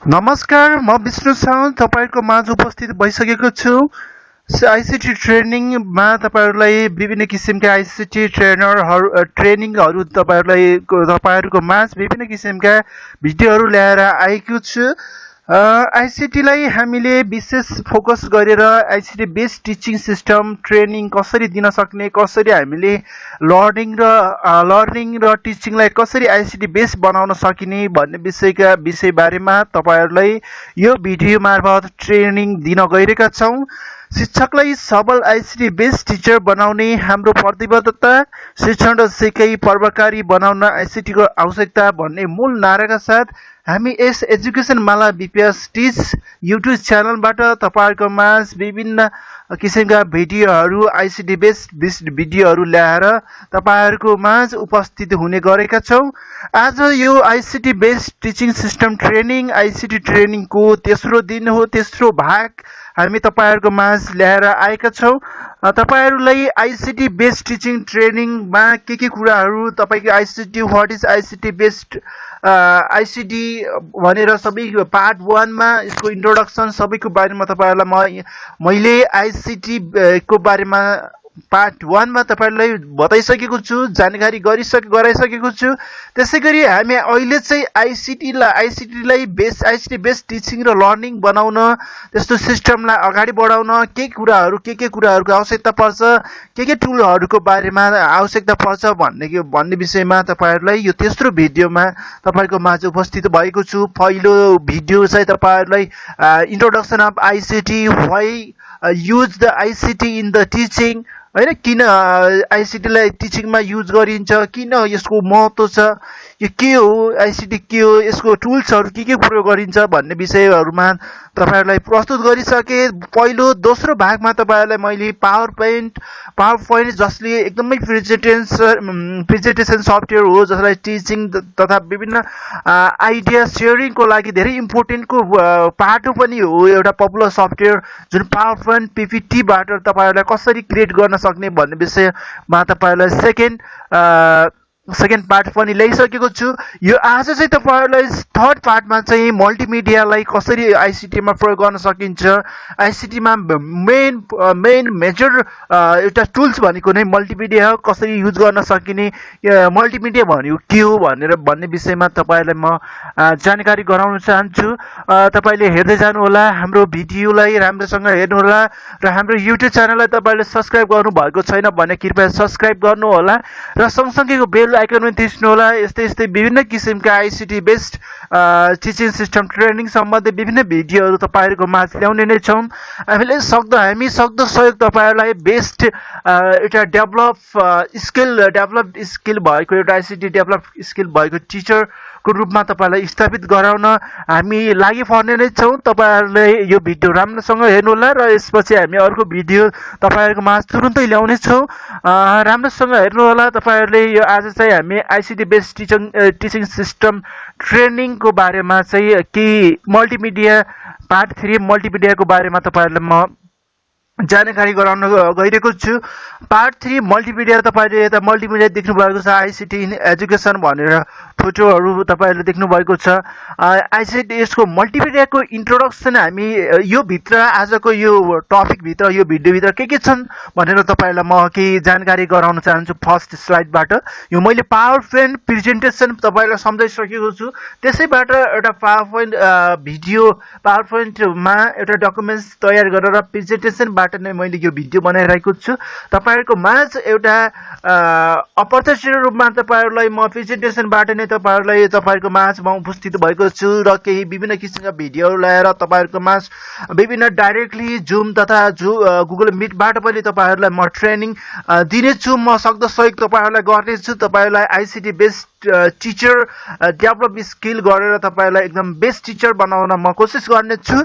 नमस्कार, म विष्णु साउन तपाईहरुको माझ उपस्थित भइसकेको छु। आईसीटी ट्रेनिङमा तपाईहरुलाई विभिन्न किसिमका आईसीटी ट्रेनिङहरु तपाईहरुको माझ विभिन्न किसिमका भिडियोहरु ल्याएर आएको छु। आईसीटी लाई हामीले विशेष फोकस गरेर ICT based teaching system training कसरी दिन सक्ने, कसरी हामीले लर्निङ र टिचिङलाई कसरी आईसीटी बेस्ड बनाउन सकिने भन्ने विषय बारेमा तपाईहरुलाई यो भिडियो मार्फत ट्रेनिङ दिन गइरहेका छौं। शिक्षकलाई सबल आईसीटी बेस्ड टिचर बनाउने हाम्रो प्रतिबद्धता, शिक्षण र सिकाइ प्रभावकारी बनाउन आईसीटी को आवश्यकता भन्ने मूल नाराका साथ हामी यस एजुकेसन माला बीपीएस टिच युट्युब च्यानलबाट तपाईहरुको माझ विभिन्न किसिमका भिडियोहरु आईसीटी बेस्ड भिडियोहरु ल्याएर तपाईहरुको माझ उपस्थित हुने गरेका छौं। आज यो ICT based teaching system training ICT ट्रेनिङको तेस्रो दिन हो, तेस्रो भाग हामी तपाईहरुको माझ ल्याएर आएका छौं। तपाईहरुलाई आईसीटी बेस्ड टिचिङ ट्रेनिङमा के कुराहरु तपाईको ICT what is ICT based ICT भनेर सबै पार्ट 1 मा यसको इन्ट्रोडक्सन सबैको बारेमा तपाईहरुलाई मैले आईसीटी को बारेमा पार्ट 1 मा तपाईहरुलाई बताइसकेको छु, जानकारी गराइसकेको छु। त्यसैगरी हामी अहिले चाहिँ आईसीटी लाई आईसीटी बेस्ड टिचिङ र लर्निङ बनाउन, त्यस्तो सिस्टमलाई अगाडि बढाउन के कुराहरुको आवश्यकता पर्छ, के टुलहरुको बारेमा आवश्यकता पर्छ भन्ने विषयमा तपाईहरुलाई यो तेस्रो भिडियोमा तपाईको माझ उपस्थित भएको छु। पहिलो भिडियो चाहिँ तपाईहरुलाई introduction of ICT, why use the ICT in the teaching, हैन, किन आईसीटी लाई टिचिङमा युज गरिन्छ, किन यसको महत्व छ, यो के हो आईसीटी, के हो यसको टुल्सहरु, के प्रयोग गरिन्छ भन्ने विषयहरुमा तपाईहरुलाई प्रस्तुत गरिसके। पहिलो दोस्रो भागमा तपाईहरुलाई मैले पावर पोइन्ट जसले एकदमै प्रेजेन्टेसन सफ्टवेयर हो, जसलाई टिचिङ तथा विभिन्न आइडिया शेयरिङको लागि धेरै इम्पोर्टेन्टको पार्ट पनि हो, एउटा पपुलर सफ्टवेयर जुन पावर पोइन्ट पीपीटी बाट तपाईहरुलाई कसरी क्रिएट गर्न सक्ने भन्ने विषयमा तपाईहरुलाई सेकेन्ड पार्ट पनि ल्याइसकेको छु। यो आज चाहिँ तपाईहरुलाई थर्ड पार्टमा चाहिँ मल्टिमिडियालाई कसरी आईसीटी मा प्रयोग गर्न सकिन्छ, आईसीटी मा मेन मेजर एउटा टुल्स भनेको नै मल्टिमिडिया हो, कसरी युज गर्न सकिने, मल्टिमिडिया भनेको के हो भन्ने विषयमा तपाईहरुलाई म जानकारी गराउन चाहन्छु। तपाईले हेर्दै जानु होला, हाम्रो भिडियोलाई राम्रोसँग हेर्नु होला र हाम्रो युट्युब च्यानललाई तपाईले सब्स्क्राइब गर्नु भएको छैन भने कृपया सब्स्क्राइब गर्नु होला र सँगसँगैको बेल आइकन पनि थिच्नु होला। यस्तै विभिन्न किसिमका ICT based teaching system training सम्बन्धी विभिन्न भिडियोहरु तपाईहरुको माझ ल्याउने नै छौं। हामी सक्दो सहयोग तपाईहरुलाई बेस्ट एउटा डेभलप स्किल भएको एउटा आईसीटी डेभलप स्किल भएको टिचर को रूपमा तपाईलाई स्थापित गराउन हामी लागि पर्ने नै छौं। तपाईहरुले यो भिडियो राम्रोसँग हेर्नु होला र यसपछि हामी अर्को भिडियो तपाईहरुको माझ तुरुन्तै ल्याउने छौं। राम्रोसँग हेर्नु होला। तपाईहरुले यो आज चाहिँ हामी ICT based teaching system training को बारेमा चाहिँ के मल्टिमिडिया पार्ट 3 मल्टिमिडियाको बारेमा तपाईहरुलाई म जानकारी गराउन गइरहेको छु। पार्ट 3 मल्टिमिडिया, तपाईले यता मल्टिमिडिया देख्नु भएको छ, आईसीटी इन एजुकेसन भनेर फोटोहरु तपाईहरुले देख्नु भएको छ। आईसीटी यसको मल्टिमिडियाको इन्ट्रोडक्सन हामी यो भित्र आजको यो टपिक भित्र यो भिडियो भित्र के छन् भनेर तपाईहरुलाई म केही जानकारी गराउन चाहन्छु। फर्स्ट स्लाइडबाट यो मैले पावर पोइन्ट प्रेजेन्टेसन तपाईहरुलाई सम्झाइसकेको छु, त्यसैबाट एउटा पावर पोइन्ट भिडियो पावर पोइन्टमा एउटा डकुमेन्ट्स तयार गरेर प्रेजेन्टेसनबाट नै मैले यो भिडियो बनाइरहेको छु। तपाईहरुको माझ एउटा अप्रत्यक्ष रूपमा तपाईहरुलाई म प्रेजेन्टेसनबाट नै तपाईहरुको माझमा उपस्थित भएको छु र केही विभिन्न किसिमका भिडियोहरु ल्याएर तपाईहरुको माझ विभिन्न डाइरेक्टली जुम तथा गुगल मिटबाट पनि तपाईहरुलाई म ट्रेनिङ दिने छु। म सक्दो सहयोग तपाईहरुलाई गर्ने छु। तपाईहरुलाई ICT based teacher develop skill गरेर तपाईहरुलाई एकदम बेस्ट टिचर बनाउन म कोसिस गर्ने छु।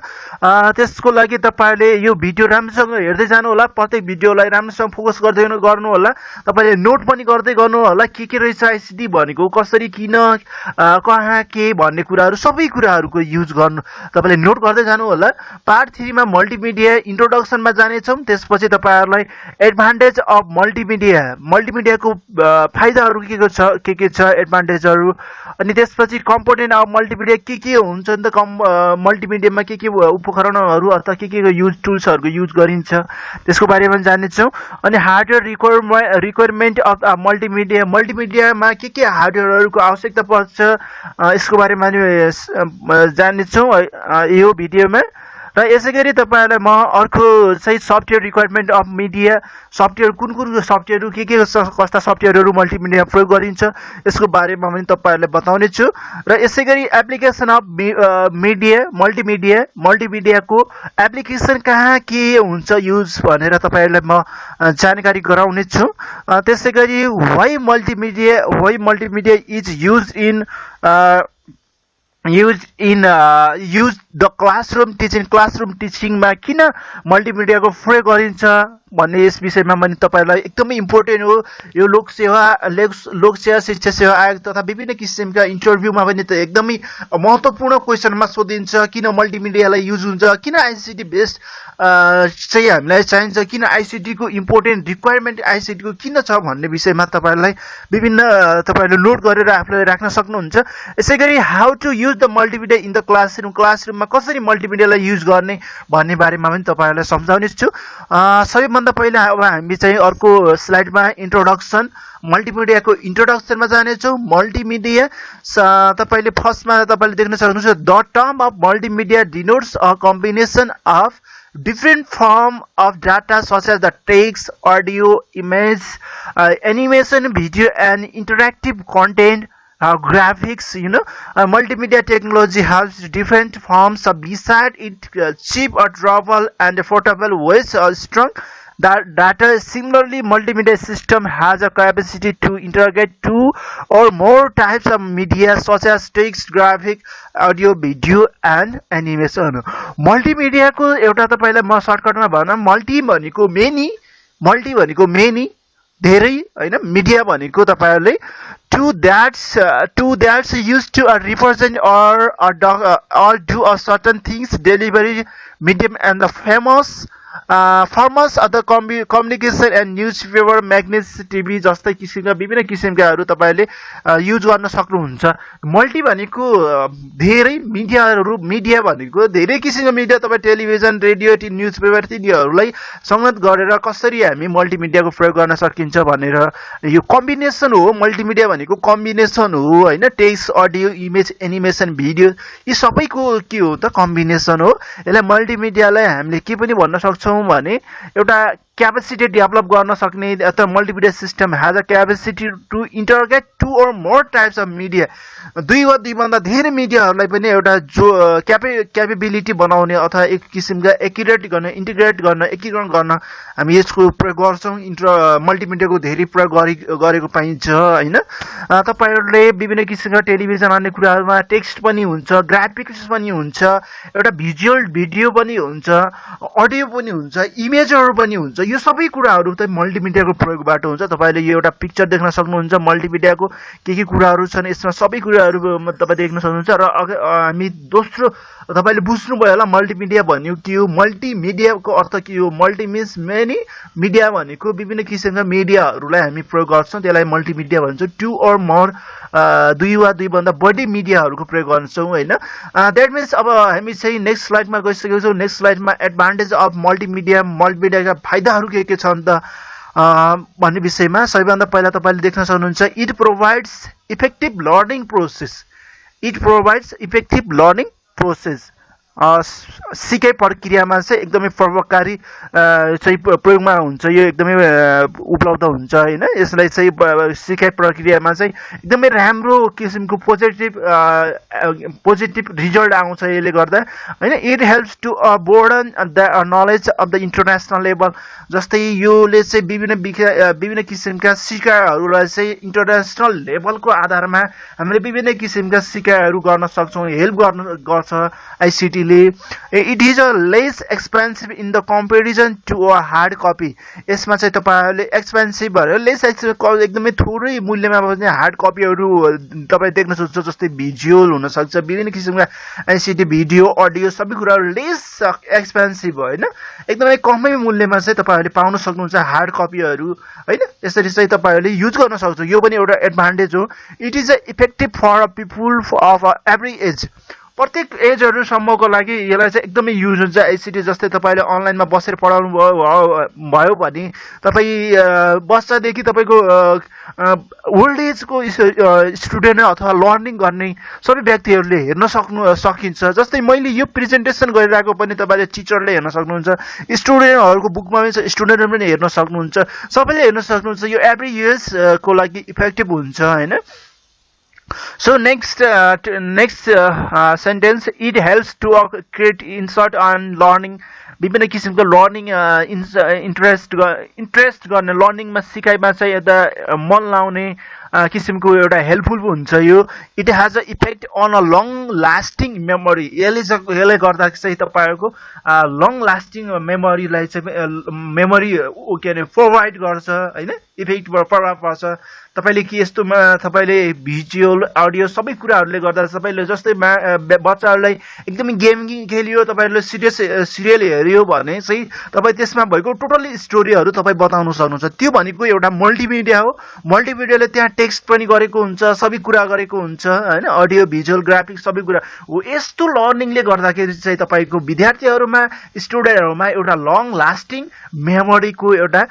त्यसको लागि तपाईहरुले यो भिडियो राम्रोसँग हेर्दै जानु होला, प्रत्येक भिडियोलाई राम्रोसँग फोकस गर्दै गर्नु होला। तपाईले नोट पनि गर्दै गर्नु होला, के रहेछ आईसीटी भनेको, कसरी किन कहाँ के भन्ने कुराहरू सबै कुराहरूको युज गर्नु तपाईँले नोट गर्दै जानु होला। पार्ट 3 मा मल्टिमिडिया इन्ट्रोडक्सनमा जानेछौँ। त्यसपछि तपाईँहरूलाई एडभान्टेज अफ मल्टिमिडियाको फाइदाहरू के छ एडभान्टेजहरू, अनि त्यसपछि कम्पोनेन्ट अफ मल्टिमिडिया के हुन्छ नि त, मल्टिमिडियामा के उपकरणहरू अथवा के युज टुल्सहरूको युज गरिन्छ त्यसको बारेमा जानेछौँ। अनि हार्डवेयर रिक्वायरमेन्ट अफ मल्टिमिडियामा के हार्डवेयरहरूको आवश्यकता पर्छ यसको बारेमा जानेछौँ यो भिडियोमा। र यसै गरी तपाईँहरूलाई म अर्को चाहिँ software requirement of media, software कुन सफ्टवेयरहरू के कस्ता सफ्टवेयरहरू मल्टिमिडिया प्रयोग गरिन्छ यसको बारेमा पनि तपाईँहरूलाई बताउने छु। र यसै गरी एप्लिकेसन अफ मल्टिमिडियाको एप्लिकेसन कहाँ के हुन्छ युज भनेर तपाईँहरूलाई म जानकारी गराउने छु। त्यसै गरी why multimedia is use the classroom टिचिङमा किन मल्टिमिडियाको प्रयोग गरिन्छ भन्ने यस विषयमा पनि तपाईँहरूलाई एकदमै इम्पोर्टेन्ट हो। यो लोकसेवा शिक्षा सेवा आयोग तथा विभिन्न किसिमका इन्टरभ्यूमा पनि त एकदमै महत्त्वपूर्ण क्वेसनमा सोधिन्छ किन मल्टिमिडियालाई युज हुन्छ, किन आइसिटी बेस्ड चाहिँ हामीलाई चाहिन्छ, किन आइसिटीको इम्पोर्टेन्ट रिक्वायरमेन्ट आइसिटीको किन छ भन्ने विषयमा तपाईँहरूले नोट गरेर आफूलाई राख्न सक्नुहुन्छ। यसै गरी how to use the multimedia in the क्लासरुममा कसरी मल्टिमिडियालाई युज गर्ने भन्ने बारेमा पनि तपाईँहरूलाई सम्झाउने छु। सबैभन्दा पहिला अब हामी चाहिँ अर्को स्लाइडमा मल्टिमिडियाको इन्ट्रोडक्सनमा जानेछौँ। मल्टिमिडिया तपाईँले फर्स्टमा तपाईँले देख्न सक्नुहुन्छ the term of multimedia denotes a combination of different form of data such as the text, audio, image, animation, video and interactive content, graphics. Multimedia technology has different forms of beside it cheap or durable and portable ways or strong data. Similarly, multimedia system has a capacity to integrate two or more types of media such as text, graphic, audio, video and animation. Multimedia को एउटा तपाईलाई म सर्टकटमा भन्न, multi भनेको many धेरै हैन, media भनेको तपाईहरुले two that's used to represent or do a certain things delivery medium and the famous firms of the communication and news paper, magazine, TV जस्तै किसिमका विभिन्न किसिमकाहरू तपाईँले युज गर्न सक्नुहुन्छ। मल्टी भनेको धेरै मिडिया भनेको धेरै किसिमको मिडिया, तपाईँ टेलिभिजन, रेडियो, न्युज पेपर तिनीहरूलाई संगत गरेर कसरी हामी मल्टिमिडियाको प्रयोग गर्न सकिन्छ भनेर यो कम्बिनेसन हो। मल्टिमिडिया भनेको कम्बिनेसन हो हैन, text, audio, image, animation, video यी सबैको के हो त कम्बिनेसन हो। यसलाई मल्टिमिडियालाई हामीले के पनि भन्न सक्छौँ भने एउटा क्यापेसिटी डेभलप गर्न सक्ने अथवा multimedia system has a capacity to integrate two or more types of media, दुई वा दुईभन्दा धेरै मिडियाहरूलाई पनि एउटा जो क्यापेबिलिटी बनाउने अथवा एक किसिमका इन्टिग्रेट गर्न एकीकरण गर्न हामी यसको प्रयोग गर्छौँ। मल्टिमिडियाको धेरै प्रयोग गरेको पाइन्छ हैन। तपाईहरुले विभिन्न किसिमका टेलिभिजन अन्य कुराहरुमा टेक्स्ट पनि हुन्छ, ग्राफिक्स पनि हुन्छ, एउटा भिडियो पनि हुन्छ, अडियो पनि हुन्छ, इमेजहरु पनि हुन्छ। यो सबै कुराहरु चाहिँ मल्टिमिडियाको प्रयोगबाट हुन्छ। तपाईले यो एउटा पिक्चर देख्न सक्नुहुन्छ, मल्टिमिडियाको के कुराहरु छन् यसमा सबै कुराहरु तपाईले देख्न सक्नुहुन्छ। र हामी दोस्रो तपाईले बुझ्नुभयो होला मल्टिमिडिया भन्यो के हो, मल्टिमिडियाको अर्थ के हो। मल्टी मिन्स मेनी, मिडिया भनेको विभिन्न किसिमका मिडियाहरूलाई हामी प्रयोग गर्छौँ, त्यसलाई मल्टिमिडिया भन्छौँ। टु और मोर दुई वा दुईभन्दा बढी मिडियाहरूको प्रयोग गर्छौँ हैन। द्याट मिन्स अब हामी चाहिँ नेक्स्ट स्लाइडमा गइसकेको छौँ। नेक्स्ट स्लाइडमा एडभान्टेज अफ मल्टिमिडियाका फाइदाहरू के छन् त भन्ने विषयमा सबैभन्दा पहिला तपाईले देख्न सक्नुहुन्छ it provides effective learning process. सिकाइ प्रक्रियामा चाहिँ एकदमै प्रभावकारी चाहिँ प्रयोगमा हुन्छ, यो एकदमै उपलब्ध हुन्छ हैन। यसलाई चाहिँ सिकाइ प्रक्रियामा चाहिँ एकदमै राम्रो किसिमको पोजिटिभ रिजल्ट आउँछ यसले गर्दा हैन। It helps to broaden the knowledge of the international level, जस्तै योले चाहिँ विभिन्न किसिमका सिकाइहरूलाई चाहिँ इन्टरनेसनल लेभलको आधारमा हामीले विभिन्न किसिमका सिकाइहरू गर्न सक्छौँ, हेल्प गर्छ आइसिटीले basically it is a less expensive in the comparison to a hard copy. यसमा चाहिँ तपाईँहरूले एक्सपेन्सिभ भएर लेस एकदमै थोरै मूल्यमा पनि हार्ड कपीहरू तपाईँ देख्न सक्नुहुन्छ, जस्तै भिजुअल हुनसक्छ, विभिन्न किसिमका आइसिटी भिडियो अडियो सबै कुराहरू लेस एक्सपेन्सिभ होइन, एकदमै कमै मूल्यमा चाहिँ तपाईँहरूले पाउन सक्नुहुन्छ हार्ड कपीहरू होइन। यसरी चाहिँ तपाईँहरूले युज गर्न सक्छ, यो पनि एउटा एडभान्टेज हो। It is a effective for a people of every age, प्रत्येक एजहरूसम्मको लागि यसलाई चाहिँ एकदमै युज हुन्छ। आइसिटी जस्तै तपाईँले अनलाइनमा बसेर पढाउनु भयो भने तपाईँ बच्चादेखि तपाईँको ओल्ड एजको स्टुडेन्ट अथवा लर्निङ गर्ने सबै व्यक्तिहरूले हेर्न सकिन्छ। जस्तै मैले यो प्रेजेन्टेसन गरिरहेको पनि तपाईँले टिचरले हेर्न सक्नुहुन्छ, स्टुडेन्टहरूको बुकमा पनि छ, स्टुडेन्टले पनि हेर्न सक्नुहुन्छ, सबैले हेर्न सक्नुहुन्छ। यो एभ्री इयर्सको लागि इफेक्टिभ हुन्छ होइन। So next sentence, it helps to create insert on learning, विभिन्न किसिमको लर्निङ इन्ट्रेस्ट गर्ने, लर्निङमा सिकाइमा चाहिँ एउटा मन लाउने किसिमको एउटा हेल्पफुल हुन्छ यो। It has a effect on a long lasting memory, यसले गर्दा चाहिँ तपाईँहरूको लङ लास्टिङ मेमोरीलाई चाहिँ मेमोरी के अरे प्रोभाइड गर्छ होइन, इफेक्ट प्रभाव पर्छ। तपाईँले कि यस्तोमा तपाईँले भिजुअल अडियो सबै कुराहरूले गर्दा तपाईँले जस्तै बच्चाहरूलाई एकदमै गेम खेलियो, तपाईँहरूले सिरियल हेऱ्यो भने चाहिँ तपाईँ त्यसमा भएको टोटली स्टोरीहरू तपाईँ बताउन सक्नुहुन्छ। त्यो भनेको एउटा मल्टिमिडिया हो। मल्टिमिडियाले त्यहाँ टेक्स्ट पनि गरेको हुन्छ, सबै कुरा गरेको हुन्छ होइन, अडियो भिजुअल ग्राफिक्स सबै कुरा हो। यस्तो लर्निङले गर्दाखेरि चाहिँ तपाईँको विद्यार्थीहरूमा स्टुडेन्टहरूमा एउटा लङ लास्टिङ मेमोरीको एउटा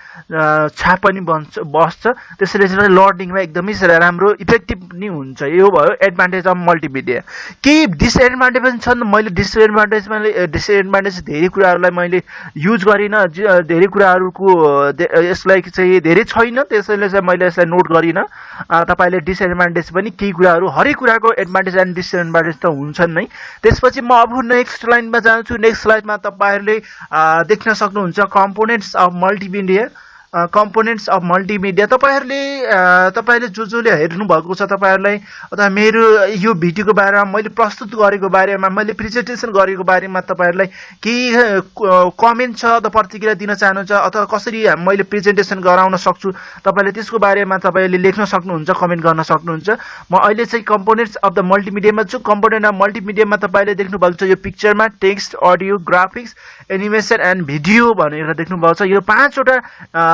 छाप पनि बस्छ। त्यसैले चाहिँ लर्निङमा एकदमै राम्रो इफेक्टिभ नि हुन्छ। यो भयो एडभान्टेज अफ मल्टिमिडिया। केही डिसएडभान्टेज पनि छन्, मैले डिसएडभान्टेज धेरै कुराहरूलाई मैले युज गरिनँ, धेरै कुराहरूको यसलाई चाहिँ धेरै छैन, त्यसैले चाहिँ मैले यसलाई नोट गरिनँ। तपाईँले डिसएडभान्टेज पनि केही कुराहरू, हरेक कुराको एडभान्टेज एन्ड डिसएडभान्टेज त हुन्छन् नै। त्यसपछि म अब नेक्स्ट लाइनमा जान्छु। नेक्स्ट स्लाइडमा तपाईँहरूले देख्न सक्नुहुन्छ components of multimedia. Components of multimedia तपाईँहरूले जसले हेर्नुभएको छ तपाईँहरूलाई अथवा मेरो यो भिडियोको बारेमा मैले प्रस्तुत गरेको बारेमा, मैले प्रेजेन्टेसन गरेको बारेमा तपाईँहरूलाई केही कमेन्ट छ अथवा प्रतिक्रिया दिन चाहनुहुन्छ अथवा कसरी मैले प्रेजेन्टेसन गराउन सक्छु तपाईँले त्यसको बारेमा तपाईँले लेख्न सक्नुहुन्छ, कमेन्ट गर्न सक्नुहुन्छ। म अहिले चाहिँ कम्पोनेन्ट्स अफ द मल्टिमिडियामा छु। कम्पोनेन्ट अफ मल्टिमिडियामा तपाईँले देख्नुभएको छ यो पिक्चरमा text, audio, graphics, animation and video भनेर देख्नुभएको छ। यो 5वटा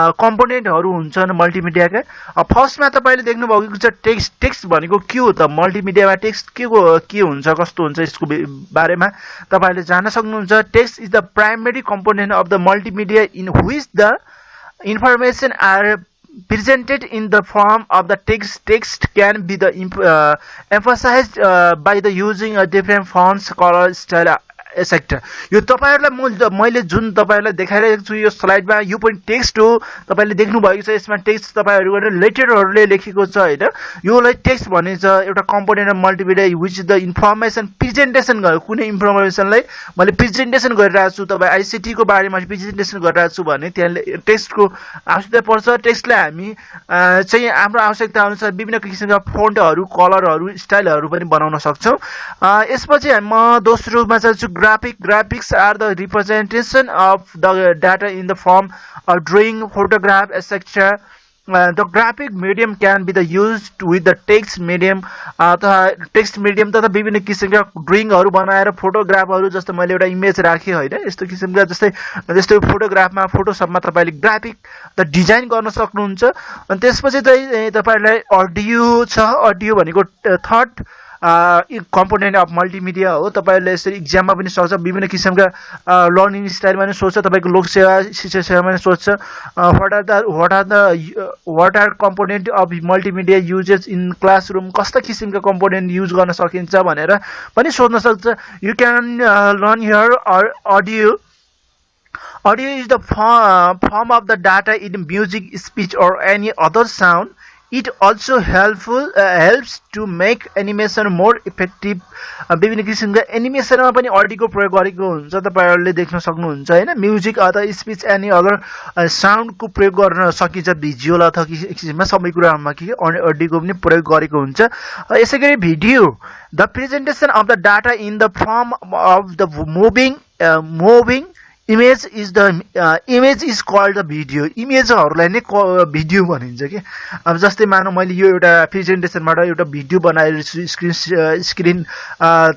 कम्पोनेन्टहरू हुन्छन् मल्टिमिडियाका। फर्स्टमा तपाईँले देख्नुभएको छ टेक्स्ट भनेको के हो त, मल्टिमिडियामा टेक्स्ट के हुन्छ, कस्तो हुन्छ, यसको बारेमा तपाईँले जान्न सक्नुहुन्छ। Text is the primary component of the multimedia in which the information are presented in the form of the text can be the emphasized by the using a different fonts, color, style, etc. यो तपाईहरुलाई मैले जुन तपाईहरुलाई देखाइरहेको छु यो स्लाइडमा यो पनि टेक्स्ट हो। तपाईले देख्नु भएको छ यसमा टेक्स्ट तपाईहरुले लेटरहरुले लेखेको छ हैन। योलाई टेक्स्ट भनिन्छ, एउटा component of multimedia which the information presentation गर्यो। कुनै इन्फर्मेसनलाई मैले प्रेजेन्टेसन गरिरहेको छु, तपाई आईसीटी को बारेमा प्रेजेन्टेसन गरिरहेको छु भने त्यहाँ टेक्स्टको आवश्यकता पर्छ। टेक्स्टलाई हामी चाहिँ हाम्रो आवश्यकता अनुसार विभिन्न किसिमका फोन्टहरु, कलरहरु, स्टाइलहरु पनि बनाउन सक्छौं। यसपछि म दोस्रोमा चाहिँ graphics are the representation of the data in the form of drawing, photograph, etc. The graphic medium can be the used with the text medium text medium तथा विभिन्न किसिमका ड्रइङहरु बनाएर फोटोग्राफहरु जस्तो मैले एउटा इमेज राखे हैन, यस्तो किसिमका जस्तै फोटोग्राफमा फोटोशपमा तपाईले ग्राफिक त डिजाइन गर्न सक्नुहुन्छ। अनि त्यसपछि चाहिँ तपाईलाई अडियो छ। अडियो भनेको थर्ड कम्पोनेन्ट अफ मल्टिमिडिया हो। तपाईहरुले यसरी एक्जाममा पनि सोच्छ, विभिन्न किसिमका लर्निङ स्टाइलमा पनि सोच्छ, तपाईको लोक सेवा शिक्षा सेवामा पनि सोच्छ what are component of multimedia uses in classroom, कस्ता किसिमका कम्पोनेन्ट युज गर्न सकिन्छ भनेर पनि सोध्न सक्छ। You can learn here audio is the form of the data in music, speech or any other sound. It also helps to make animation more effective. विभिन्न किसिमका एनिमेसनमा पनि अडियोको प्रयोग गरेको हुन्छ तपाईहरुले देख्न सक्नुहुन्छ हैन म्युजिक अथवा स्पीच एनी अदर साउन्डको प्रयोग गर्न सकिन्छ भिजुअल अथवा किसिममा सबै कुराहरुमा के अडियोको पनि प्रयोग गरेको हुन्छ यसैगरी video the presentation of the data in the form of the moving image is called the video इमेजहरुलाई नै भिडियो भनिन्छ के अब जस्तै मानौ मैले यो एउटा प्रेजेन्टेसनबाट एउटा भिडियो बनाएर स्क्रिन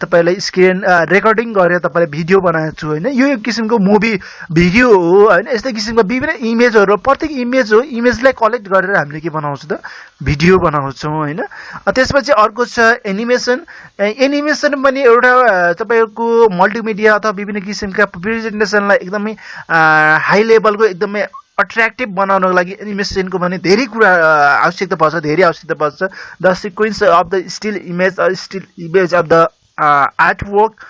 तपाईलाई स्क्रिन रेकर्डिङ गरेर तपाईलाई भिडियो बनाएको छु हैन यो एक किसिमको मुभी भिडियो हो हैन यस्तै किसिमको विभिन्न इमेजहरु प्रत्येक इमेज हो इमेजलाई कलेक्ट गरेर हामीले के बनाउँछौं त भिडियो बनाउँछौं हैन त्यसपछि अर्को छ एनिमेसन पनि एउटा तपाईको मल्टिमिडिया अथवा विभिन्न किसिमका प्रेजेन्टेसनलाई एकदमै हाई लेभलको एकदमै अट्र्याक्टिभ बनाउनको लागि एनिमेसनको पनि धेरै कुरा आवश्यकता पर्छ the sequence of the still image of the artwork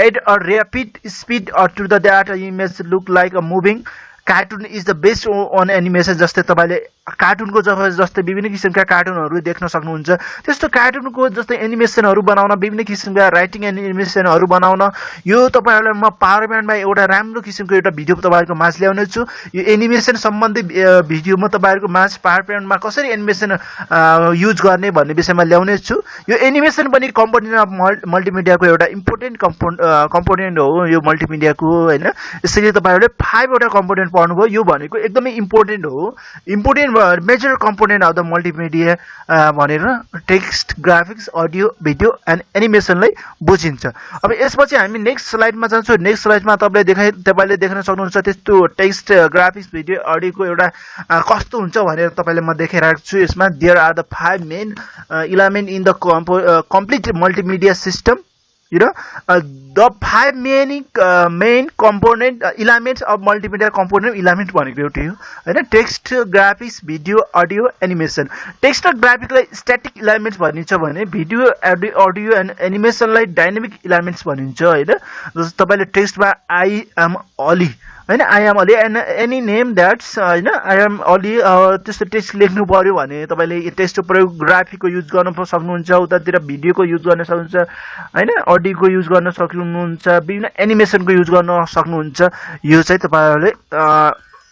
add a rapid speed to the data image look like a moving cartoon is the best on animation जस्तै तपाईले कार्टुनको जस्तै विभिन्न किसिमका कार्टुनहरु देख्न सक्नुहुन्छ त्यस्तो कार्टुनको जस्तै एनिमेसनहरु बनाउन विभिन्न किसिमका राइटिङ एनिमेसनहरु बनाउन यो तपाईहरुलाई म पावर प्वाइन्टमा एउटा राम्रो किसिमको एउटा भिडियो तपाईहरुको माझ ल्याउने छु यो एनिमेसन सम्बन्धी भिडियो म तपाईहरुको माझ पावर प्वाइन्टमा कसरी एनिमेसन युज गर्ने भन्ने विषयमा ल्याउने छु यो एनिमेसन पनि कम्पोनेन्ट अफ मल्टिमिडियाको एउटा इम्पोर्टेन्ट कम्पोनेन्ट हो यो मल्टिमिडियाको हैन यसैले तपाईहरुले 5 वटा कम्पोनेन्ट पढ्नुभयो यो भनेको एकदमै important major component of the multimedia भनेर text graphics audio video and एनिमेसनलाई बुझिन्छ अब यसपछि हामी नेक्स्ट स्लाइडमा जान्छौं नेक्स्ट स्लाइडमा तपाईले देख्न सक्नुहुन्छ त्यस्तो टेक्स्ट ग्राफिक्स भिडियो अडियोको एउटा कस्तो हुन्छ भनेर तपाईले म देखाइरहेको छु यसमा there are the 5 main element in the complete multimedia system you know the 5 main component elements of multimedia component element भनेको एउटा हो हैन text graphics video audio animation text र ग्राफिक्सलाई स्ट्याटिक एलिमेन्ट्स भनिन्छ भने भिडियो अडियो एन्ड एनिमेसनलाई dynamic elements भनिन्छ हैन जस्तो तपाईले टेक्स्टमा आई एम अली हैन I am Ali and any name that's हैन आई एम अली त्यस्तो टेक्स्ट लेख्नु पर्यो भने तपाईले टेक्स्ट प्रयोग ग्राफिकको युज गर्न सक्नुहुन्छ उतातिर भिडियोको युज गर्न सक्नुहुन्छ हैन अडियोको युज गर्न सक्नुहुन्छ विभिन्न एनिमेसनको युज गर्न सक्नुहुन्छ यो चाहिँ तपाईहरुले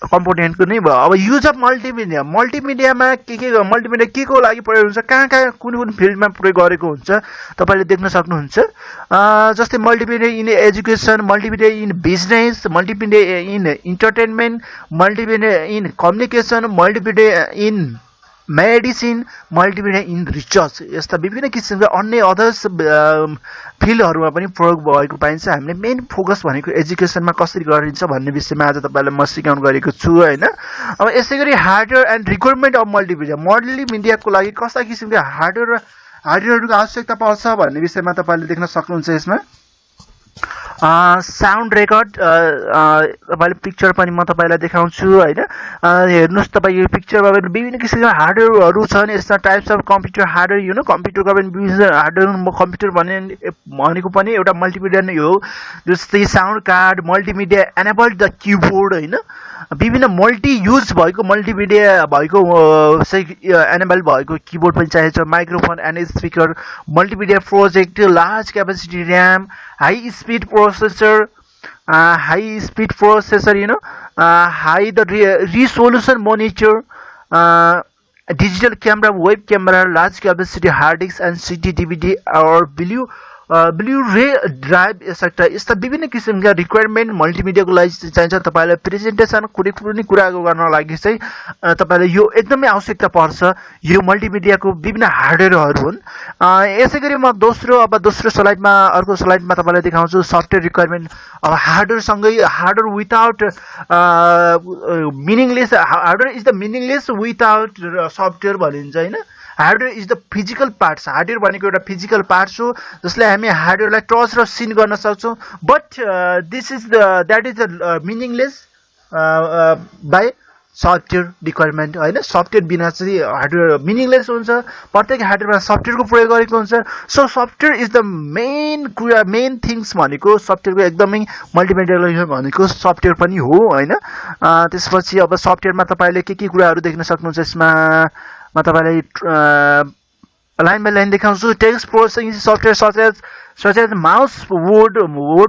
कम्पोनेन्टको नै भयो अब युज अफ मल्टिमिडियामा मल्टिमिडिया के को लागि प्रयोग हुन्छ कहाँ कुन फिल्डमा प्रयोग गरेको हुन्छ तपाईले देख्न सक्नुहुन्छ जस्तै multimedia in education multimedia in business multimedia in entertainment multimedia in communication multimedia in medicine multimedia in research यस्ता विभिन्न किसिमका अन्य अदर्स फिल्डहरुमा पनि प्रयोग भएको पाइन्छ हामीले मेन फोकस भनेको एजुकेसनमा कसरी गरिन्छ भन्ने विषयमा आज तपाईलाई म सिकाउन गरेको छु हैन अब यसैगरी हार्डवेयर एन्ड रिक्वायरमेन्ट अफ मल्टिमिडियाको लागि कस्ता किसिमका हार्डवेयरहरुको आवश्यकता पर्छ भन्ने विषयमा तपाईले देख्न सक्नुहुन्छ यसमा साउन्ड रेकर्ड तपाईले पिक्चर पनि म तपाईलाई देखाउँछु हैन हेर्नुस् तपाई यो पिक्चरमा विभिन्न किसिमका हार्डवेयरहरु छन् यस्ता types of computer hardware you know कम्प्युटरको पनि विभिन्न हार्डवेयर कम्प्युटर भनेको पनि एउटा मल्टिमिडिया नै हो जस्तै sound card multimedia enabled the keyboard हैन विभिन्न मल्टी युज भएको मल्टिमिडिया भएको एनेबल भएको कीबोर्ड पनि चाहिन्छ microphone and speaker multimedia project large capacity RAM high speed processor you know high the resolution monitor digital camera web camera large capacity hard disk and CD DVD or Blu-ray drive etcetera यस्ता विभिन्न किसिमका requirement मल्टिमिडियाको लागि चाहिन्छ तपाईलाई presentation कुनै पनि कुरा गर्न लागि चाहिँ तपाईलाई यो एकदमै आवश्यकता पर्छ यो मल्टिमिडियाको विभिन्न हार्डवेयरहरु हुन् यसैगरी म दोस्रो स्लाइडमा अर्को स्लाइडमा तपाईलाई देखाउँछु सफ्टवेयर रिक्वायरमेन्ट अब हार्डवेयर सँगै hardware without meaningless hardware is the meaningless without software भनिन्छ हैन hardware is the physical parts hardware भनेको एउटा फिजिकल पार्ट्स हो जसले हामी हार्डवेयरलाई टच र सिन गर्न सक्छौं but that is the meaningless by software requirement हैन सफ्टवेयर बिना चाहिँ हार्डवेयर मिनिङलेस हुन्छ प्रत्येक हार्डवेयरमा सफ्टवेयरको प्रयोग गरेको हुन्छ so software is the main things भनेको सफ्टवेयरको एकदमै मल्टिमिडिया भनेको सफ्टवेयर पनि हो हैन त्यसपछि अब सफ्टवेयरमा तपाईले के कुराहरु देख्न सक्नुहुन्छ यसमा म तपाईलाई लाइन बाई लाइन देखाउँछु text processing software such as mouse word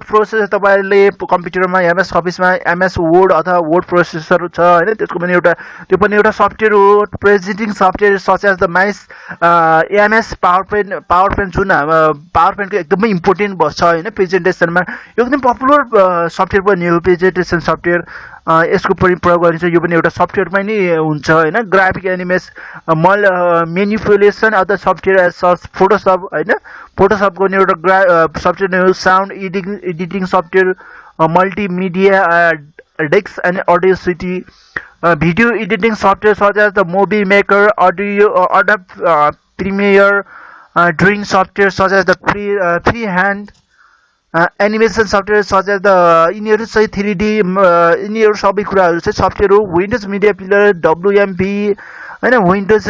processor तपाईहरुले कम्प्युटरमा एमएस अफिसमा एमएस वर्ड अथवा वर्ड प्रोसेसर छ हैन त्यसको पनि एउटा त्यो पनि एउटा सफ्टवेयर हो presenting software such as the mice MS power point जुन पावर पोइन्टको एकदमै इम्पोर्टेन्ट छ हैन प्रेजेन्टेसनमा यो एकदम पपुलर सफ्टवेयर पनि हो प्रेजेन्टेसन सफ्टवेयर यसको पनि प्रयोग गरिन्छ यो पनि एउटा सफ्टवेयरमै नै हुन्छ हैन graphic animation manipulation of the software as Photoshop हैन फोटोशपको नि एउटा सफ्टवेयर नै हो sound editing software multimedia decks and Audacity video editing software such as the Movie Maker Adobe Premiere drawing software such as the free hand animation software such as the यिनीहरू चाहिँ 3D यिनीहरू सबै कुराहरू चाहिँ software हो windows media player डब्ल्युएमभी हैन windows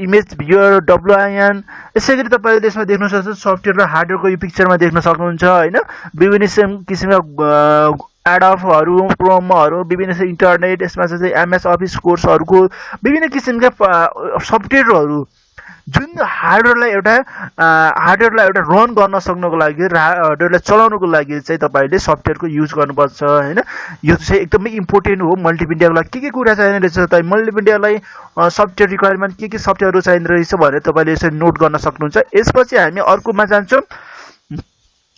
image viewer डब्ल्युआइएन यसैगरी तपाईले यसमा देख्न सक्नुहुन्छ सफ्टवेयर र हार्डवेयरको यो पिक्चरमा देख्न सक्नुहुन्छ हैन विभिन्न किसिमका एडअपहरु प्रोमोहरु विभिन्न इन्टरनेट यसमा चाहिँ एमएस अफिस कोर्सहरुको विभिन्न किसिमका सफ्टवेयरहरु जुन हार्डवेयरलाई एउटा रन गर्न सक्नको लागि हार्डवेयरलाई चलाउनको लागि चाहिँ तपाईले सफ्टवेयरको युज गर्नुपर्छ हैन यो चाहिँ एकदमै इम्पोर्टेन्ट हो मल्टिमिडियाको लागि के कुरा चाहिने रहेछ त मल्टिमिडियालाई सफ्टवेयर रिक्वायरमेन्ट के सफ्टवेयरहरु चाहिने रहेछ भनेर तपाईले यसरी नोट गर्न सक्नुहुन्छ यसपछि हामी अर्कोमा जान्छौं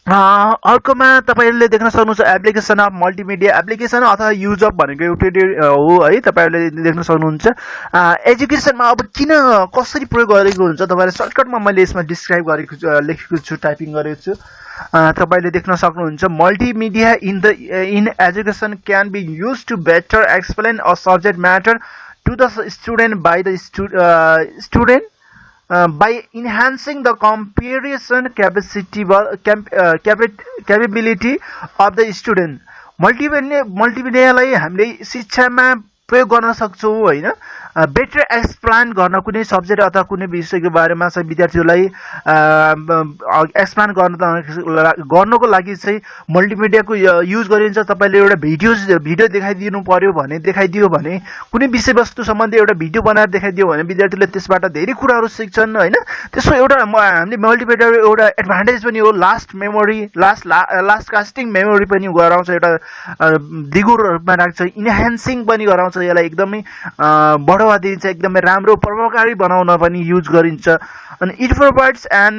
अर्कोमा तपाईहरुले देख्न सक्नुहुन्छ एप्लिकेसन अफ मल्टिमिडिया एप्लिकेसन अथवा युज अफ भनेको एउटा हो है तपाईहरुले देख्न सक्नुहुन्छ एजुकेसनमा अब किन कसरी प्रयोग गरेको हुन्छ तपाईहरुले सर्टकटमा मैले यसमा डिस्क्राइब गरेको लेखेको छु टाइपिङ गरेको छु तपाईले देख्न सक्नुहुन्छ multimedia in education can be used to better explain a subject matter to the student by the student by enhancing the comparison capability of the student मल्टिमिडियालाई हामीले शिक्षामा प्रयोग गर्न सक्छौं हैन बेटर एक्सप्लेन गर्न कुनै सब्जेक्ट अथवा कुनै विषयको बारेमा चाहिँ विद्यार्थीहरूलाई एक्सप्लेन गर्नको लागि चाहिँ मल्टिमिडियाको युज गरिन्छ तपाईले एउटा भिडियो देखाइदिनु पर्यो भने देखाइदियो भने कुनै विषयवस्तु सम्बन्धी एउटा भिडियो बनाएर देखाइदियो भने विद्यार्थीले त्यसबाट धेरै कुराहरू सिक्छन् हैन त्यसको एउटा हामीले मल्टिमिडियाको एउटा एडभान्टेज पनि हो लास्ट कास्टिङ मेमोरी पनि गराउँछ एउटा दिगो रूपमा राख्छ इन्हान्सिङ पनि गराउँछ यसलाई एकदमै बढावा दिन्छ एकदमै राम्रो प्रभावकारी बनाउन पनि युज गरिन्छ अनि it provides an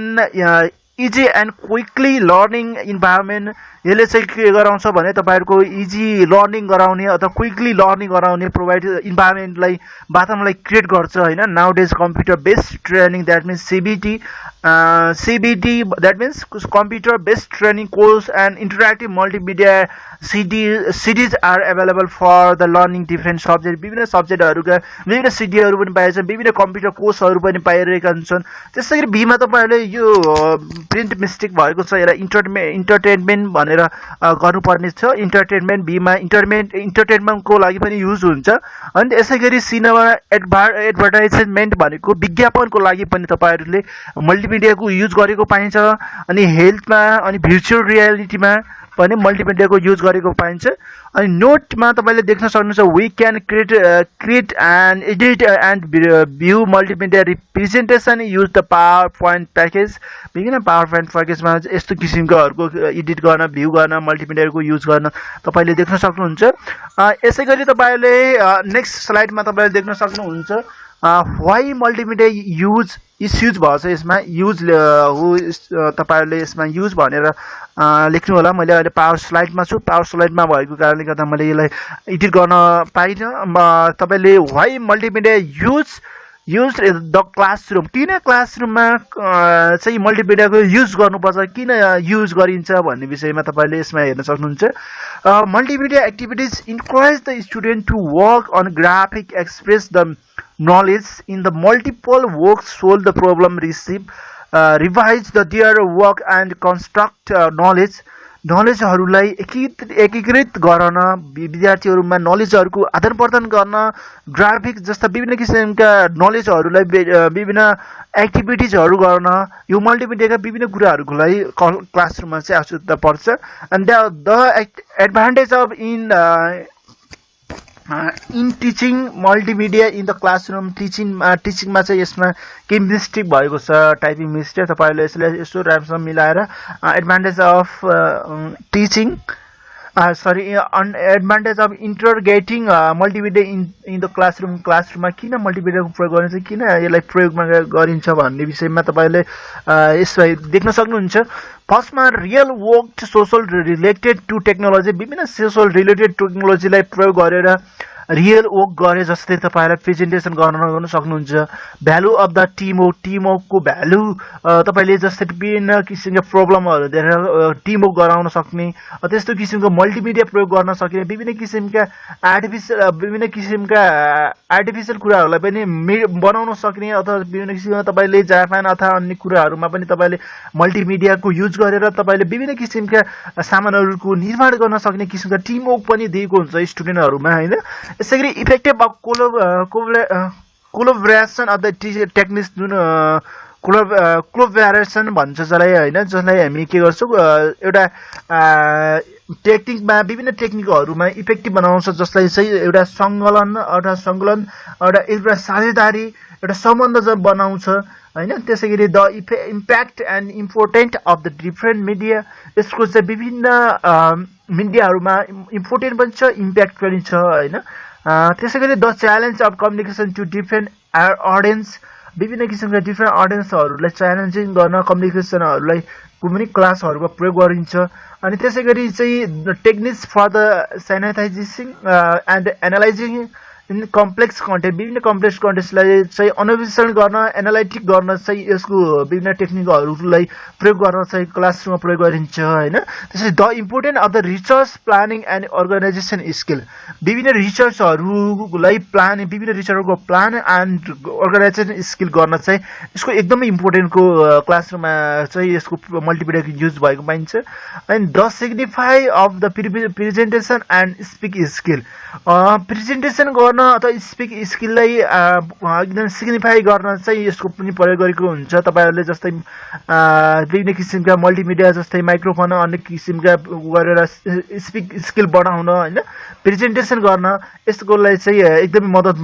easy and quickly learning environment यसले चाहिँ के गराउँछ भने तपाईहरुको इजी लर्निङ गराउने अथवा क्विकली लर्निङ गराउने प्रोवाइड इन्भाइरोमेन्टलाई वातावरणलाई क्रिएट गर्छ हैन nowadays computer based training that means CBT that means computer based training course and interactive multimedia CDs are available for the learning different subject विभिन्न सब्जेक्टहरुका विभिन्न सीडीहरु पनि पाइन्छन् विभिन्न कम्प्युटर कोर्सहरु पनि पाइरहेका हुन्छन् त्यसैगरी बी मा तपाईहरुले यो प्रिन्ट मिस्टेक भएको छ यसलाई इन्टरटेनमेन्ट भनेर गर्नुपर्ने छ इन्टरटेनमेन्ट बी मा इन्टरटेनमेन्टको लागि पनि युज हुन्छ अनि यसैगरी सी मा एडभर्टाइजमेन्ट भनेको विज्ञापनको लागि पनि तपाईहरुले मल्टिमिडियाको युज गरेको पाइन्छ अनि हेल्थमा अनि भर्चुअल रियालिटीमा पनि मल्टिमिडियाको युज गरेको पाइन्छ अनि नोटमा तपाईले देख्न सक्नुहुन्छ we can create and edit and view multimedia representation use the power point package विभिन्न पावर पोइन्ट प्याकेजमा यस्तो किसिमकोहरुको एडिट गर्न भ्यू गर्न मल्टिमिडियाको युज गर्न तपाईले देख्न सक्नुहुन्छ यसैगरी तपाईले नेक्स्ट स्लाइडमा तपाईले देख्न सक्नुहुन्छ व्हाई मल्टिमिडिया युज इस्युज भन्छ यसमा युज तपाईहरुले यसमा युज भनेर लेख्नु होला मैले अहिले पावर स्लाइडमा छु पावर स्लाइडमा भएको कारणले गर्दा मैले यसलाई एडिट गर्न पाइन तपाईले why multimedia use the classroom किन क्लासरुममा चाहिँ मल्टिमिडियाको युज गर्नुपर्छ किन युज गरिन्छ भन्ने विषयमा तपाईले यसमा हेर्न सक्नुहुन्छ multimedia activities encourage the student to work on graphic express the knowledge in the multiple works solve the problem revise the their work and construct नलेजहरुलाई एकीकृत गर्न विद्यार्थीहरुमा नलेजहरुको आदान प्रदान गर्न ग्राफिक जस्ता विभिन्न किसिमका नलेजहरुलाई विभिन्न एक्टिभिटिजहरु गर्न यो मल्टिमिडियाका विभिन्न कुराहरुको लागि क्लासरुममा चाहिँ आवश्यकता पर्छ and the advantage of in in teaching multimedia in the classroom टिचिङमा चाहिँ यसमा केही मिस्टेक भएको छ, टाइपिङ मिस्टेक। तपाईँहरूले यसलाई यसो राम्रोसँग मिलाएर advantage of teaching advantage of integrating multimedia in the क्लासरुममा किन मल्टिमिडियाको प्रयोग गरिन्छ, किन यसलाई प्रयोगमा गरिन्छ भन्ने विषयमा तपाईँहरूले यसलाई देख्न सक्नुहुन्छ। फर्स्टमा real work social related to technology, विभिन्न सोसल रिलेटेड टेक्नोलोजीलाई प्रयोग गरेर रियल वर्क गरे जस्तै तपाईँलाई प्रेजेन्टेसन गर्न सक्नुहुन्छ। भ्यालु अफ द टिमवर्कको भ्यालु तपाईँले जस्तै विभिन्न किसिमका प्रब्लमहरू देखेर टिमवर्क गराउन सक्ने, त्यस्तो किसिमको मल्टिमिडिया प्रयोग गर्न सकिने, विभिन्न किसिमका आर्टिफिसियल कुराहरूलाई पनि बनाउन सक्ने, अथवा विभिन्न किसिमका तपाईँले जापान अथवा अन्य कुराहरूमा पनि तपाईँले मल्टिमिडियाको युज गरेर तपाईँले विभिन्न किसिमका सामानहरूको निर्माण गर्न सक्ने किसिमका टिमवर्क पनि दिएको हुन्छ स्टुडेन्टहरूमा, होइन। यसै गरी effective of collaboration of the techniques, जुन कोलोबरेसन भन्छ जसलाई, होइन, जसलाई हामी के गर्छौँ एउटा टेक्निकमा विभिन्न टेक्निकहरूमा इफेक्टिभ बनाउँछ, जसलाई चाहिँ एउटा सङ्कलन एउटा साझेदारी एउटा सम्बन्ध बनाउँछ, होइन। त्यसै गरी the impact and important of the different media, यसको चाहिँ विभिन्न मिडियाहरूमा इम्पोर्टेन्ट पनि छ, इम्प्याक्ट पनि छ, होइन। त्यसै गरी the challenge of communication to different audience, विभिन्न किसिमका डिफ्रेन्ट अडियन्सहरूलाई च्यालेन्जिङ गर्न कम्युनिकेसनहरूलाई कुनै क्लासहरूमा प्रयोग गरिन्छ। अनि त्यसै गरी चाहिँ techniques for the sanitising and analysing in complex content, विभिन्न कम्प्लेक्स कन्टेन्टलाई चाहिँ अन्वेषण गर्न, एनालाइटिक गर्न चाहिँ यसको विभिन्न टेक्निकहरूलाई प्रयोग गर्न चाहिँ क्लासरुममा प्रयोग गरिन्छ, होइन। त्यसरी the important of the research planning and organisation skill, विभिन्न रिसर्चहरूलाई विभिन्न रिसर्चहरूको प्लान एन्ड अर्गनाइजेसन स्किल गर्न चाहिँ यसको एकदमै इम्पोर्टेन्टको क्लासरुममा चाहिँ यसको मल्टिमिडियाको युज भएको पाइन्छ। And the signify of the presentation and speak skill, presentation गर्न अथवा स्पिक स्किललाई एकदम सिग्निफाई गर्न चाहिँ यसको पनि प्रयोग गरेको हुन्छ। तपाईँहरूले जस्तै विभिन्न किसिमका मल्टिमिडिया जस्तै माइक्रोफोन अन्य किसिमका गरेर स्पिक स्किल बढाउन, होइन, प्रेजेन्टेसन गर्न यसकोलाई चाहिँ एकदमै मद्दत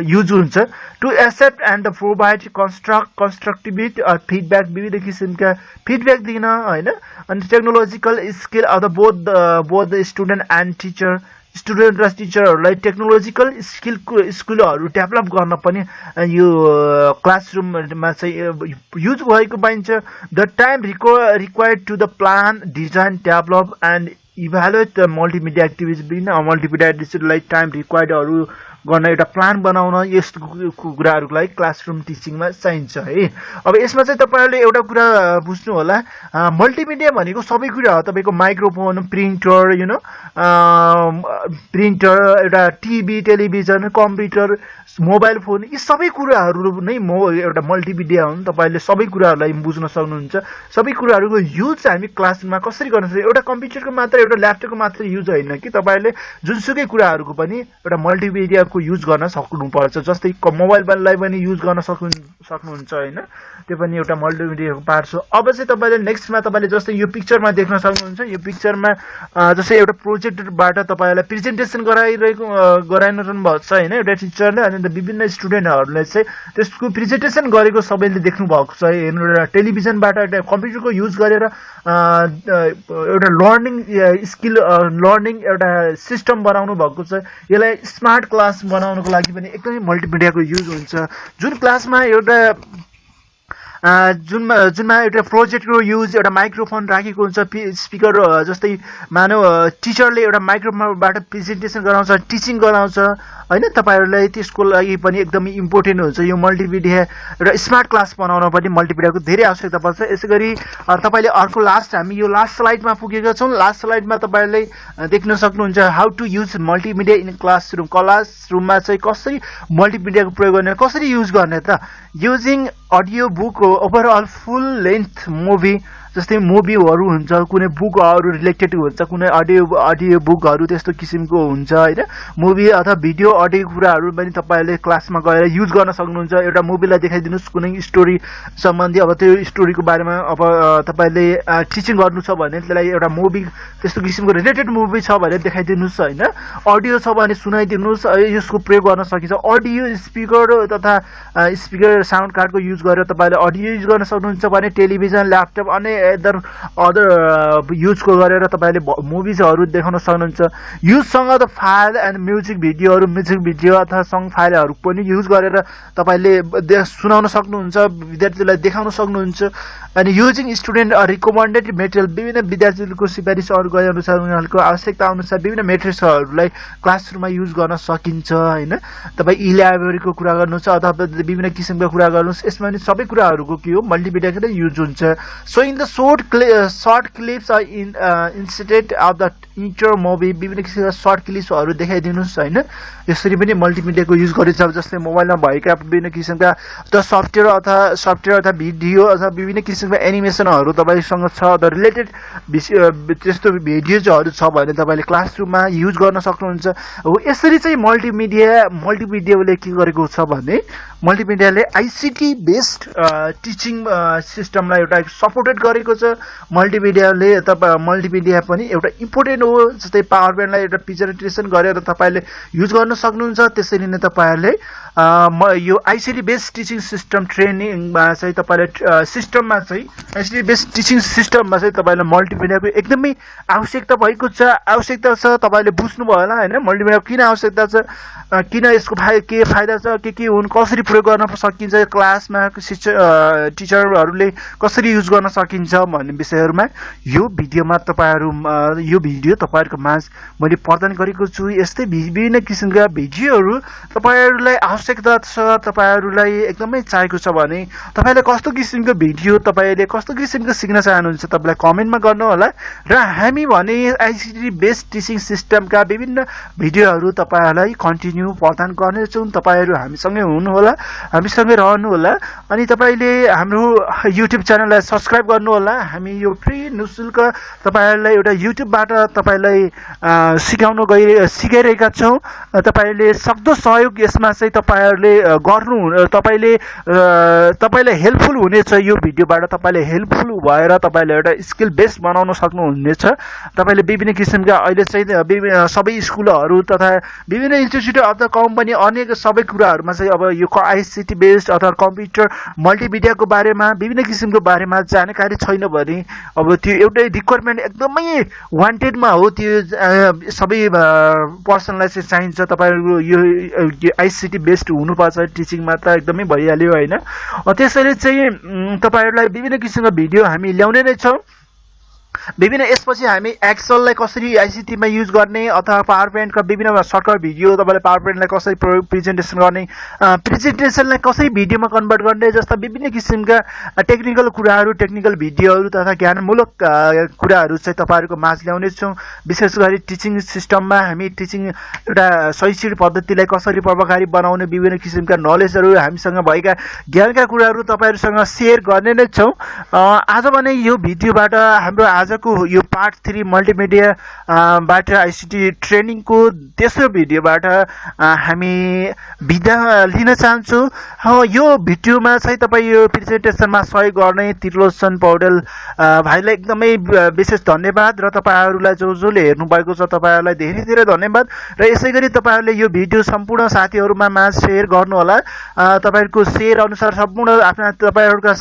युज हुन्छ। To accept and the provide constructivity feedback, विभिन्न किसिमका फिडब्याक दिन, होइन। अनि technological skill of the both the student and teacher, student र टिचरहरूलाई टेक्नोलोजिकल स्किलहरू डेभलप गर्न पनि यो क्लासरुममा चाहिँ युज भएको पाइन्छ। The time required to the plan design develop and evaluate the multimedia activities, विभिन्न मल्टिमिडिया एक्टिभिटिजलाई टाइम रिक्वायर्डहरू गर्न, एउटा प्लान बनाउन, यस्तो कुराहरूलाई क्लासरुम टिचिङमा चाहिन्छ, है। अब यसमा चाहिँ तपाईँहरूले एउटा कुरा बुझ्नु होला, मल्टिमिडिया भनेको सबै कुरा हो। तपाईँको माइक्रोफोन, प्रिन्टर, एउटा TV, television, computer, mobile phone, यी सबै कुराहरू नै एउटा मल्टिमिडिया हुन्। तपाईँले सबै कुराहरूलाई बुझ्न सक्नुहुन्छ। सबै कुराहरूको युज हामी क्लासमा कसरी गर्न सक्छ, एउटा कम्प्युटरको मात्र, एउटा ल्यापटपको मात्र युज होइन कि, तपाईँले जुनसुकै कुराहरूको पनि एउटा मल्टिमिडिया युज गर्न सक्नुपर्छ। जस्तै मोबाइललाई पनि युज गर्न सक्नुहुन्छ, होइन, त्यो पनि एउटा मल्टिमिडियाको पार्ट हो। अब चाहिँ तपाईँले नेक्स्टमा तपाईँले जस्तै यो पिक्चरमा देख्न सक्नुहुन्छ, यो पिक्चरमा जस्तै एउटा प्रोजेक्टरबाट तपाईँलाई प्रेजेन्टेसन गराइरहनु भएको छ, होइन, एउटा टिचरले। अनि विभिन्न स्टुडेन्टहरूले चाहिँ त्यसको प्रेजेन्टेसन गरेको सबैले देख्नु भएको छ। हेर्नु, एउटा टेलिभिजनबाट एउटा कम्प्युटरको युज गरेर एउटा लर्निङ एउटा सिस्टम बनाउनु भएको छ। यसलाई स्मार्ट क्लास बनाउनको लागि पनि एकदमै मल्टिमिडियाको युज हुन्छ। जुन क्लासमा जुनमा एउटा प्रोजेक्टको युज, एउटा माइक्रोफोन राखेको हुन्छ, स्पिकर, जस्तै मानव टिचरले एउटा माइक्रोफोनबाट प्रेजेन्टेसन गराउँछ, टिचिङ गराउँछ, होइन। तपाईँहरूलाई त्यसको लागि पनि एकदमै इम्पोर्टेन्ट हुन्छ। यो मल्टिमिडिया एउटा स्मार्ट क्लास बनाउन पनि मल्टिमिडियाको धेरै आवश्यकता पर्छ। यसै गरी तपाईँले अर्को हामी यो लास्ट स्लाइडमा पुगेका छौँ। लास्ट स्लाइडमा तपाईँहरूले देख्न सक्नुहुन्छ how to use multimedia in classroom, क्लासरुममा चाहिँ कसरी मल्टिमिडियाको प्रयोग गर्ने, कसरी युज गर्ने त, using audio book, overall full length movie जस्तै मुभीहरू हुन्छ, कुनै बुकहरू रिलेटेड हुन्छ, कुनै अडियो बुकहरू त्यस्तो किसिमको हुन्छ हैन। मुभी अथवा भिडियो अडियो कुराहरू पनि तपाईहरुले क्लासमा गएर युज गर्न सक्नुहुन्छ। एउटा मुभीलाई देखाइदिनुस् कुनै स्टोरी सम्बन्धी, अब त्यो स्टोरीको बारेमा अब तपाईले टिचिङ गर्नु छ भने त्यसलाई एउटा मुभी त्यस्तो किसिमको रिलेटेड मुभी छ भने देखाइदिनुस् हैन। अडियो छ भने सुनाइदिनुस्, यसको प्रयोग गर्न सकिन्छ। अडियो स्पिकर तथा स्पिकर साउन्ड कार्डको युज गरेर तपाईले अडियो युज गर्न सक्नुहुन्छ भने टेलिभिजन, ल्यापटप अनि अदर युजको गरेर तपाईले मुभिजहरू देखाउन सक्नुहुन्छ। युजसँग त फाइल एन्ड म्युजिक भिडियो अथवा सङ फाइलहरू पनि युज गरेर तपाईले सुनाउन सक्नुहुन्छ, विद्यार्थीलाई देखाउन सक्नुहुन्छ। अनि युजिङ स्टुडेन्ट रिकमेन्डेड मेटेरियल, विभिन्न विद्यार्थीहरूको सिफारिसहरू गए अनुसार उनीहरूको आवश्यकता अनुसार विभिन्न मेटेरियल्सहरूलाई क्लासरुममा युज गर्न सकिन्छ हैन। तपाई ई लाइब्रेरीको कुरा गर्नुहुन्छ अथवा विभिन्न किसिमका कुरा गर्नुहोस्, यसमा नि सबै कुराहरूको के हो मल्टिमिडियाको नै युज हुन्छ। So in the short clips instead of the inter movie, विभिन्न किसिमका सर्ट क्लिप्सहरू देखाइदिनुस् हैन। यसरी पनि मल्टिमिडियाको युज गरिन्छ। जस्तै मोबाइलमा भएका विभिन्न किसिमका सफ्टवेयर अथवा भिडियो अथवा विभिन्न किसिमका एनिमेसनहरू तपाईसँग छ, द रिलेटेड त्यस्तो भिडियोजहरू छ भने तपाईले क्लासरुममा युज गर्न सक्नुहुन्छ। हो यसरी चाहिँ मल्टिमिडियाले के गरेको छ भने मल्टिमिडियाले आईसीटी बेस्ड टिचिङ सिस्टमलाई एउटा सपोर्टेड गरेको छ। मल्टिमिडिया पनि एउटा इम्पोर्टेन्ट हो। जस्तै पावर पोइन्टलाई एउटा प्रेजेन्टेसन गरेर तपाईले युज गर्न सक्नुहुन्छ। त्यसरी नै तपाईहरुले यो आईसीटी बेस्ड टिचिङ सिस्टम ट्रेनिङमा चाहिँ तपाईले आईसीटी बेस्ड टिचिङ सिस्टममा चाहिँ तपाईलाई मल्टिमिडियाको एकदमै आवश्यकता भएको छ। आवश्यकता छ तपाईले बुझ्नुभयो होला हैन। मल्टिमिडियाको किन आवश्यकता छ, किन यसको के फाइदा छ, के हुन्, कसरी प्रयोग गर्न सकिन्छ, क्लासमा टिचरहरूले कसरी युज गर्न सकिन्छ भन्ने विषयहरुमा यो भिडियो तपाईहरुको माझ मैले प्रदान गरेको छु। यस्तै विभिन्न किसिमका भिडियोहरू तपाईहरुलाई आवश्यकता छ, तपाईहरुलाई एकदमै चाहिएको छ भने तपाईले कस्तो किसिमको भिडियो तपाईले कस्तो किसिमको सिक्न चाहनुहुन्छ तपाईलाई कमेन्टमा गर्नु होला। र हामी भने आईसीटी बेस्ड टिचिङ सिस्टमका विभिन्न भिडियोहरू तपाईहरुलाई कन्टिन्यू प्रदान गर्नेछौँ। तपाईहरु हामीसँगै हुनु होला, हामीसँगै रहनु होला। अनि तपाईले हाम्रो युट्युब च्यानललाई सब्स्क्राइब गर्नु होला। हामी यो फ्री निशुल्क तपाईहरुलाई एउटा युट्युबबाट तपाईलाई सिकाइरहेका छौँ। तपाईले सक्दो सहयोग यसमा चाहिँ तपाईहरुले गर्नु, तपाईलाई हेल्पफुल हुनेछ। यो भिडियोबाट तपाईले हेल्पफुल भएर तपाईले एउटा स्किल बेस बनाउन सक्नुहुनेछ। तपाईले विभिन्न किसिमका अहिले चाहिँ सबै स्कुलहरू तथा विभिन्न इन्स्टिट्युट अफ द कम्पनी अनेक सबै कुराहरुमा चाहिँ अब यो आईसीटी बेस्ड अथवा कम्प्युटर मल्टिमिडियाको बारेमा विभिन्न किसिमको बारेमा जानकारी छैन भने अब त्यो एउटै रिक्वायरमेन्ट एकदमै वान्टेडमा हो। त्यो सबै पर्सनलाई चाहिँ चाहिन्छ। तपाईहरुको यो आईसीटी बेस्ड हुनुपर्छ टिचिङमा त एकदमै भइहाल्यो हैन। त्यसैले चाहिँ तपाईहरुलाई विभिन्न किसिमका भिडियो हामी ल्याउने नै छौँ। विभिन्न यसपछि हामी एक्सेललाई कसरी आईसीटीमा युज गर्ने अथवा पावर पोइन्टका विभिन्न सर्टकट भिडियो, तपाईले पावर पोइन्टलाई कसरी प्रेजेन्टेसन गर्ने, प्रेजेन्टेसनलाई कसरी भिडियोमा कन्भर्ट गर्ने जस्ता विभिन्न किसिमका टेक्निकल कुराहरू, टेक्निकल भिडियोहरू तथा ज्ञानमूलक कुराहरू चाहिँ तपाईहरुको माझ ल्याउने छौँ। विशेष गरी टिचिङ सिस्टममा हामी टिचिङ एउटा शैक्षिक पद्धतिलाई कसरी प्रभावकारी बनाउने विभिन्न किसिमका नलेजहरू, हामीसँग भएका ज्ञानका कुराहरू तपाईहरुसँग शेयर गर्ने नै छौँ। आज भने यो भिडियोबाट हाम्रो आजको यो पार्ट 3 मल्टिमिडिया बाट आईसीटी ट्रेनिङको तेस्रो भिडियोबाट हामी बिदा लिन चाहन्छौँ। यो भिडियोमा चाहिँ तपाईँ यो प्रेजेन्टेसनमा सहयोग गर्ने त्रिलोचन पौडेल भाइलाई एकदमै विशेष धन्यवाद र तपाईहरुलाई जसले हेर्नु भएको छ तपाईहरुलाई धेरै धेरै धन्यवाद। र यसैगरी तपाईहरुले यो भिडियो सम्पूर्ण साथीहरुमा माझ शेयर गर्नु होला। तपाईहरुको शेयर अनुसार सम्पूर्ण आफ्ना तपाईहरुका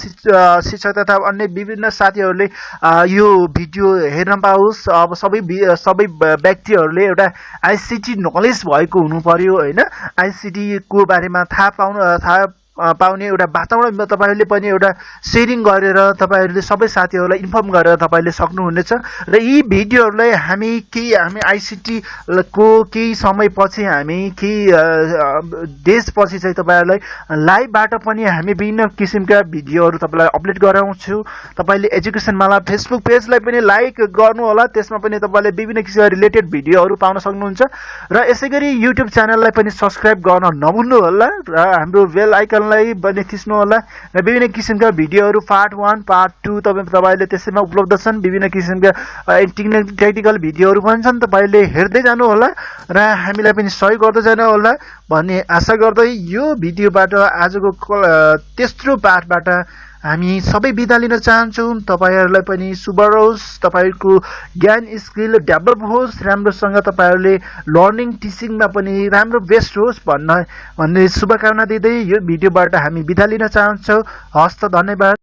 शिक्षक तथा अन्य विभिन्न साथीहरुले यो भिडियो हेर्न पाओस्। अब सबै व्यक्तिहरुले एउटा आईसीटी नलेज भएको हुनु पर्यो हैन। आईसीटी को बारेमा थाहा पाउने एउटा वातावरण तपाईहरुले पनि एउटा शेयरिङ गरेर तपाईहरुले सबै साथीहरुलाई इन्फर्म गरेर तपाईले सक्नुहुनेछ। र यी भिडियोहरुलाई हामी आईसीटी को केही समयपछि हामी देशपछि चाहिँ तपाईहरुलाई लाइभबाट पनि हामी विभिन्न किसिमका भिडियोहरु तपाईलाई अपलोड गराउँछु। तपाईले एजुकेसन माला फेसबुक पेजलाई पनि लाइक गर्नु होला। त्यसमा पनि तपाईले विभिन्न किसिमका रिलेटेड भिडियोहरु पाउन सक्नुहुन्छ। र यसैगरी युट्युब च्यानललाई पनि सब्स्क्राइब गर्न नभुल्नु होला र हाम्रो बेल आइकन च्यानललाई पनि थिच्नु होला र विभिन्न किसिमका भिडियोहरू पार्ट 1 पार्ट 2 तपाईले त्यसैमा उपलब्ध छन् विभिन्न किसिमका टेक्निकल भिडियोहरू पनि छन् तपाईले हेर्दै जानु होला र हामीलाई पनि सहयोग गर्दै जानु होला भन्ने आशा गर्दै यो भिडियोबाट आजको तेस्रो पार्टबाट हामी सबै बिदा लिन चाहन्छौँ तपाईहरुलाई पनि शुभ रहोस् तपाईहरुको ज्ञान स्किल डेभलप होस् राम्रोसँग तपाईहरुले लर्निङ टिचिङमा पनि राम्रो बेस्ट होस् भन्ने शुभकामना दिँदै यो भिडियोबाट हामी बिदा लिन चाहन्छौँ हस्त धन्यवाद